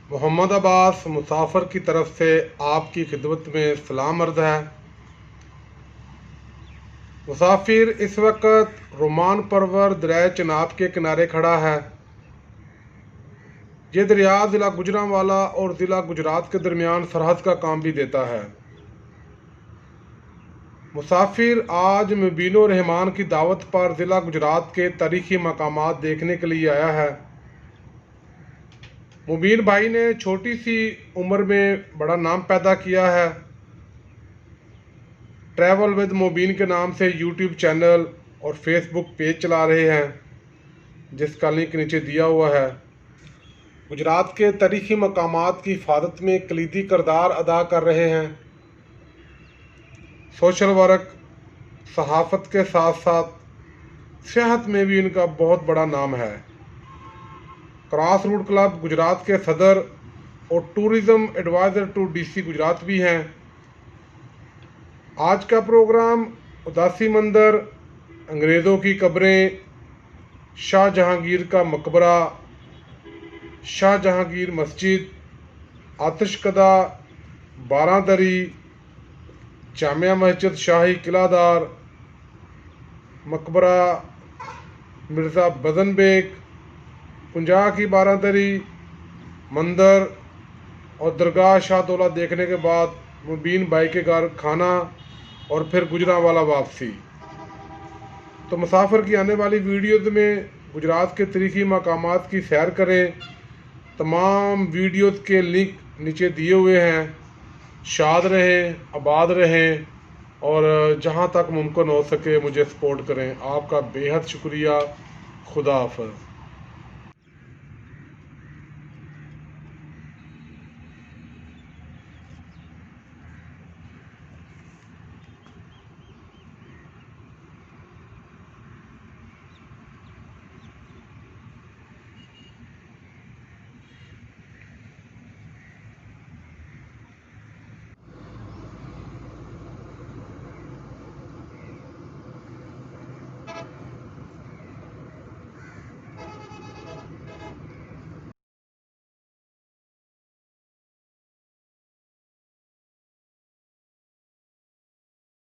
मोहम्मद अब्बास मुसाफिर की तरफ से आपकी खिदमत में सलाम अर्ज़ है। मुसाफिर इस वक्त रोमान परवर दरिया चिनाब के किनारे खड़ा है। ये दरिया ज़िला गुजरांवाला और ज़िला गुजरात के दरमियान सरहद का काम भी देता है। मुसाफिर आज मुबीन रहमान की दावत पर ज़िला गुजरात के तारीख़ी मकामात देखने के लिए आया है। मुबीन भाई ने छोटी सी उम्र में बड़ा नाम पैदा किया है। ट्रैवल विद मुबीन के नाम से यूट्यूब चैनल और फेसबुक पेज चला रहे हैं, जिसका लिंक नीचे दिया हुआ है। गुजरात के तारीख़ी मकामात की हिफाजत में कलीदी किरदार अदा कर रहे हैं। सोशल वर्क, सहाफ़त के साथ साथ सियाहत में भी इनका बहुत बड़ा नाम है। क्रॉस रूट क्लब गुजरात के सदर और tourism adviser to DC Gujarat भी हैं। आज का प्रोग्राम उदासी मंदिर, अंग्रेज़ों की कब्रें, शाहजहांगीर का मकबरा, शाहजहांगीर मस्जिद, आतिशकदा, बारादरी, जामिया मस्जिद शाही किलादार, मकबरा मिर्ज़ा बदन बेग, 50 की बारादरी, मंदिर और दरगाह शाहदौला देखने के बाद मुबीन भाई के घर खाना और फिर गुजरांवाला वापसी। तो मुसाफिर की आने वाली वीडियोज़ में गुजरात के तारीख़ी मकामात की सैर करें। तमाम वीडियोज़ के लिंक नीचे दिए हुए हैं। शाद रहें, आबाद रहें और जहां तक मुमकिन हो सके मुझे सपोर्ट करें। आपका बेहद शुक्रिया। खुदा हाफ़िज़।